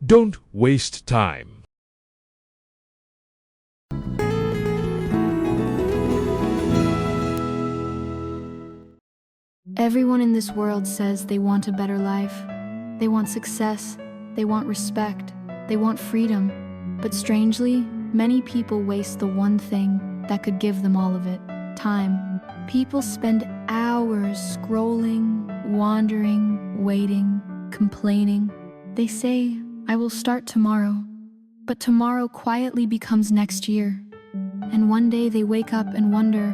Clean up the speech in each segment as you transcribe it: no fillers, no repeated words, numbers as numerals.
Don't waste time. Everyone in this world says they want a better life. They want success, they want respect, they want freedom. But strangely, many people waste the one thing that could give them all of it: time. People spend hours scrolling, wandering, waiting, complaining. They say, "I will start tomorrow." But tomorrow quietly becomes next year. And one day they wake up and wonder,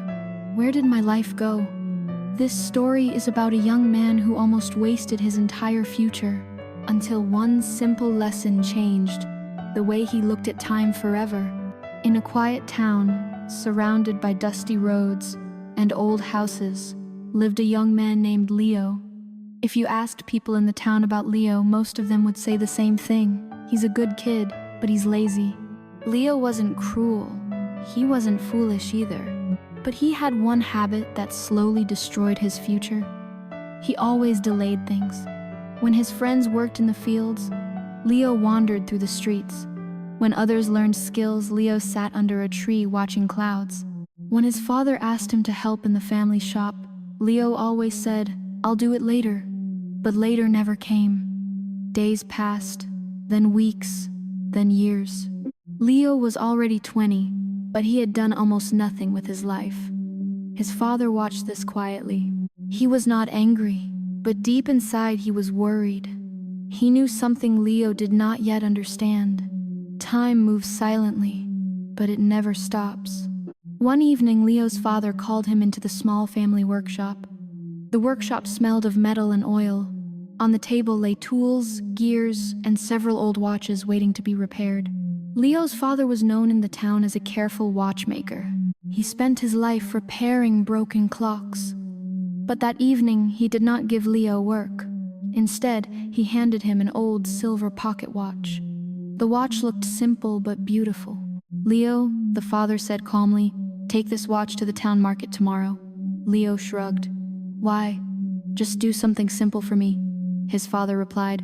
where did my life go? This story is about a young man who almost wasted his entire future, until one simple lesson changed the way he looked at time forever. In a quiet town, surrounded by dusty roads and old houses, lived a young man named Leo. If you asked people in the town about Leo, most of them would say the same thing. He's a good kid, but he's lazy. Leo wasn't cruel. He wasn't foolish either. But he had one habit that slowly destroyed his future. He always delayed things. When his friends worked in the fields, Leo wandered through the streets. When others learned skills, Leo sat under a tree watching clouds. When his father asked him to help in the family shop, Leo always said, "I'll do it later." But later never came. Days passed, then weeks, then years. Leo was already 20, but he had done almost nothing with his life. His father watched this quietly. He was not angry, but deep inside he was worried. He knew something Leo did not yet understand. Time moves silently, but it never stops. One evening, Leo's father called him into the small family workshop. The workshop smelled of metal and oil. On the table lay tools, gears, and several old watches waiting to be repaired. Leo's father was known in the town as a careful watchmaker. He spent his life repairing broken clocks. But that evening, he did not give Leo work. Instead, he handed him an old silver pocket watch. The watch looked simple but beautiful. "Leo," the father said calmly, "take this watch to the town market tomorrow." Leo shrugged. "Why? Just do something simple for me," his father replied.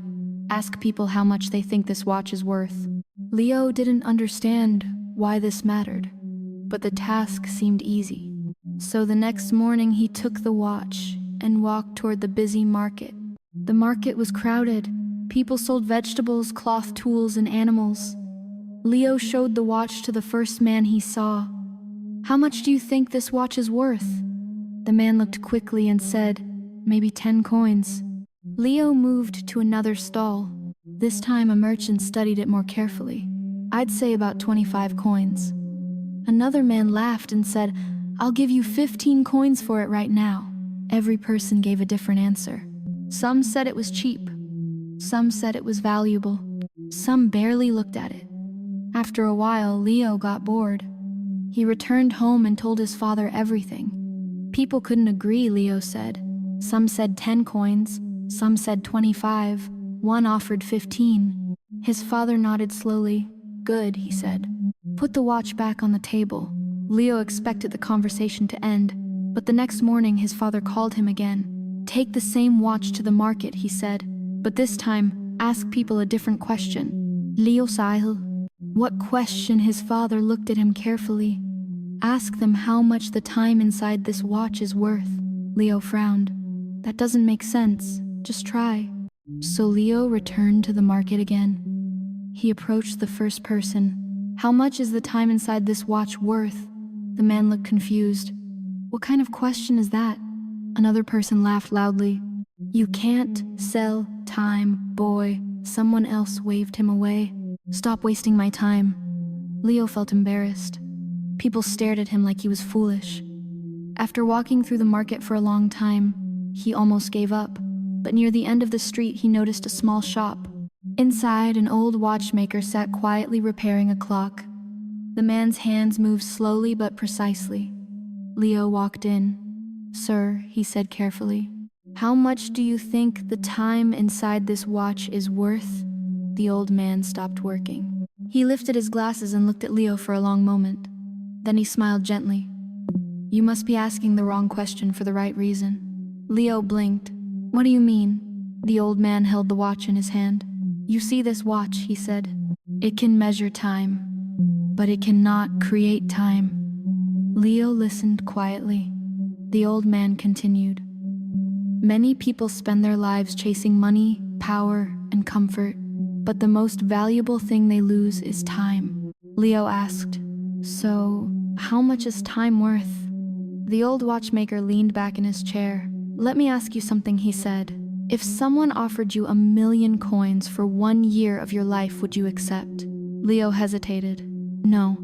"Ask people how much they think this watch is worth." Leo didn't understand why this mattered, but the task seemed easy. So the next morning he took the watch and walked toward the busy market. The market was crowded. People sold vegetables, cloth tools, and animals. Leo showed the watch to the first man he saw. "How much do you think this watch is worth?" The man looked quickly and said, "Maybe 10 coins. Leo moved to another stall. This time a merchant studied it more carefully. "I'd say about 25 coins. Another man laughed and said, "I'll give you 15 coins for it right now." Every person gave a different answer. Some said it was cheap. Some said it was valuable. Some barely looked at it. After a while, Leo got bored. He returned home and told his father everything. People couldn't agree, Leo said. Some said 10 coins, some said 25, one offered 15. His father nodded slowly. "Good," he said. "Put the watch back on the table." Leo expected the conversation to end, but the next morning his father called him again. "Take the same watch to the market," he said, "but this time, ask people a different question." Leo sighed. What question? His father looked at him carefully. "Ask them how much the time inside this watch is worth." Leo frowned. "That doesn't make sense. Just try." So Leo returned to the market again. He approached the first person. "How much is the time inside this watch worth?" The man looked confused. "What kind of question is that?" Another person laughed loudly. "You can't sell time, boy." Someone else waved him away. "Stop wasting my time." Leo felt embarrassed. People stared at him like he was foolish. After walking through the market for a long time, he almost gave up. But near the end of the street, he noticed a small shop. Inside, an old watchmaker sat quietly repairing a clock. The man's hands moved slowly but precisely. Leo walked in. "Sir," he said carefully, "how much do you think the time inside this watch is worth?" The old man stopped working. He lifted his glasses and looked at Leo for a long moment. Then he smiled gently. "You must be asking the wrong question for the right reason." Leo blinked. "What do you mean?" The old man held the watch in his hand. "You see this watch," he said. "It can measure time, but it cannot create time." Leo listened quietly. The old man continued. "Many people spend their lives chasing money, power, and comfort, but the most valuable thing they lose is time." Leo asked, "So, how much is time worth?" The old watchmaker leaned back in his chair. "Let me ask you something," he said. "If someone offered you 1,000,000 coins for 1 year of your life, would you accept?" Leo hesitated. "No."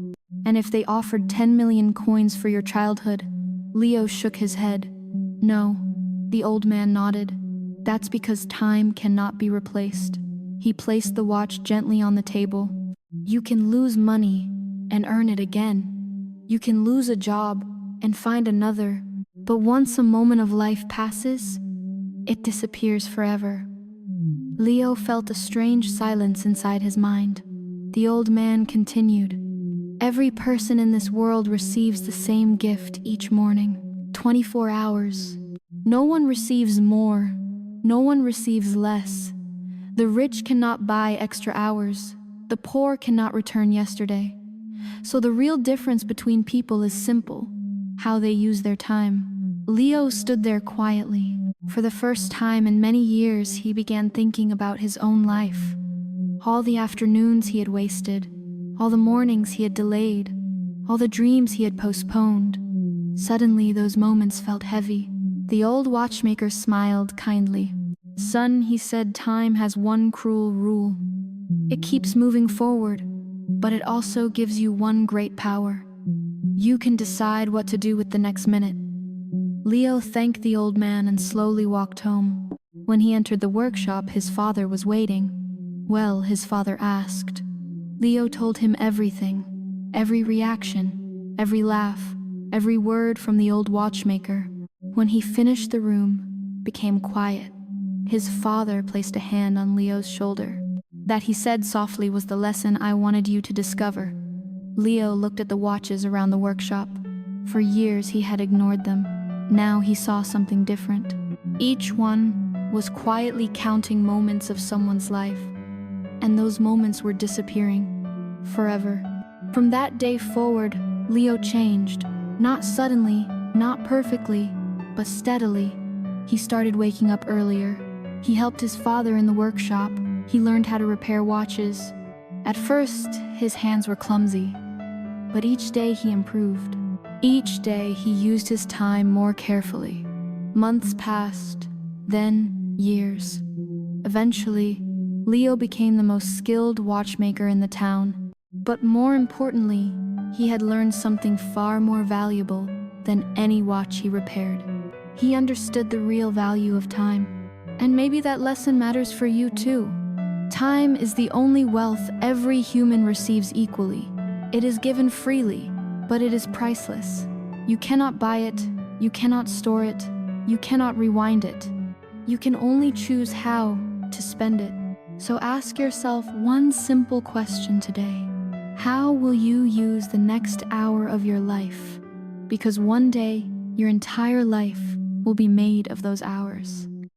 "And if they offered 10,000,000 coins for your childhood?" Leo shook his head. "No." The old man nodded. "That's because time cannot be replaced." He placed the watch gently on the table. "You can lose money and earn it again. You can lose a job and find another. But once a moment of life passes, it disappears forever." Leo felt a strange silence inside his mind. The old man continued. "Every person in this world receives the same gift each morning, 24 hours. No one receives more, no one receives less. The rich cannot buy extra hours, the poor cannot return yesterday. So the real difference between people is simple: how they use their time." Leo stood there quietly. For the first time in many years, he began thinking about his own life. All the afternoons he had wasted, all the mornings he had delayed, all the dreams he had postponed. Suddenly, those moments felt heavy. The old watchmaker smiled kindly. "Son," he said, "time has one cruel rule. It keeps moving forward, but it also gives you one great power. You can decide what to do with the next minute." Leo thanked the old man and slowly walked home. When he entered the workshop, his father was waiting. "Well?" his father asked. Leo told him everything, every reaction, every laugh, every word from the old watchmaker. When he finished, the room became quiet. His father placed a hand on Leo's shoulder. "That," he said softly, "was the lesson I wanted you to discover." Leo looked at the watches around the workshop. For years he had ignored them. Now he saw something different. Each one was quietly counting moments of someone's life, and those moments were disappearing forever. From that day forward, Leo changed. Not suddenly, not perfectly, but steadily. He started waking up earlier. He helped his father in the workshop. He learned how to repair watches. At first, his hands were clumsy, but each day he improved. Each day he used his time more carefully. Months passed, then years. Eventually, Leo became the most skilled watchmaker in the town. But more importantly, he had learned something far more valuable than any watch he repaired. He understood the real value of time. And maybe that lesson matters for you too. Time is the only wealth every human receives equally. It is given freely, but it is priceless. You cannot buy it, you cannot store it, you cannot rewind it. You can only choose how to spend it. So ask yourself one simple question today. How will you use the next hour of your life? Because one day, your entire life will be made of those hours.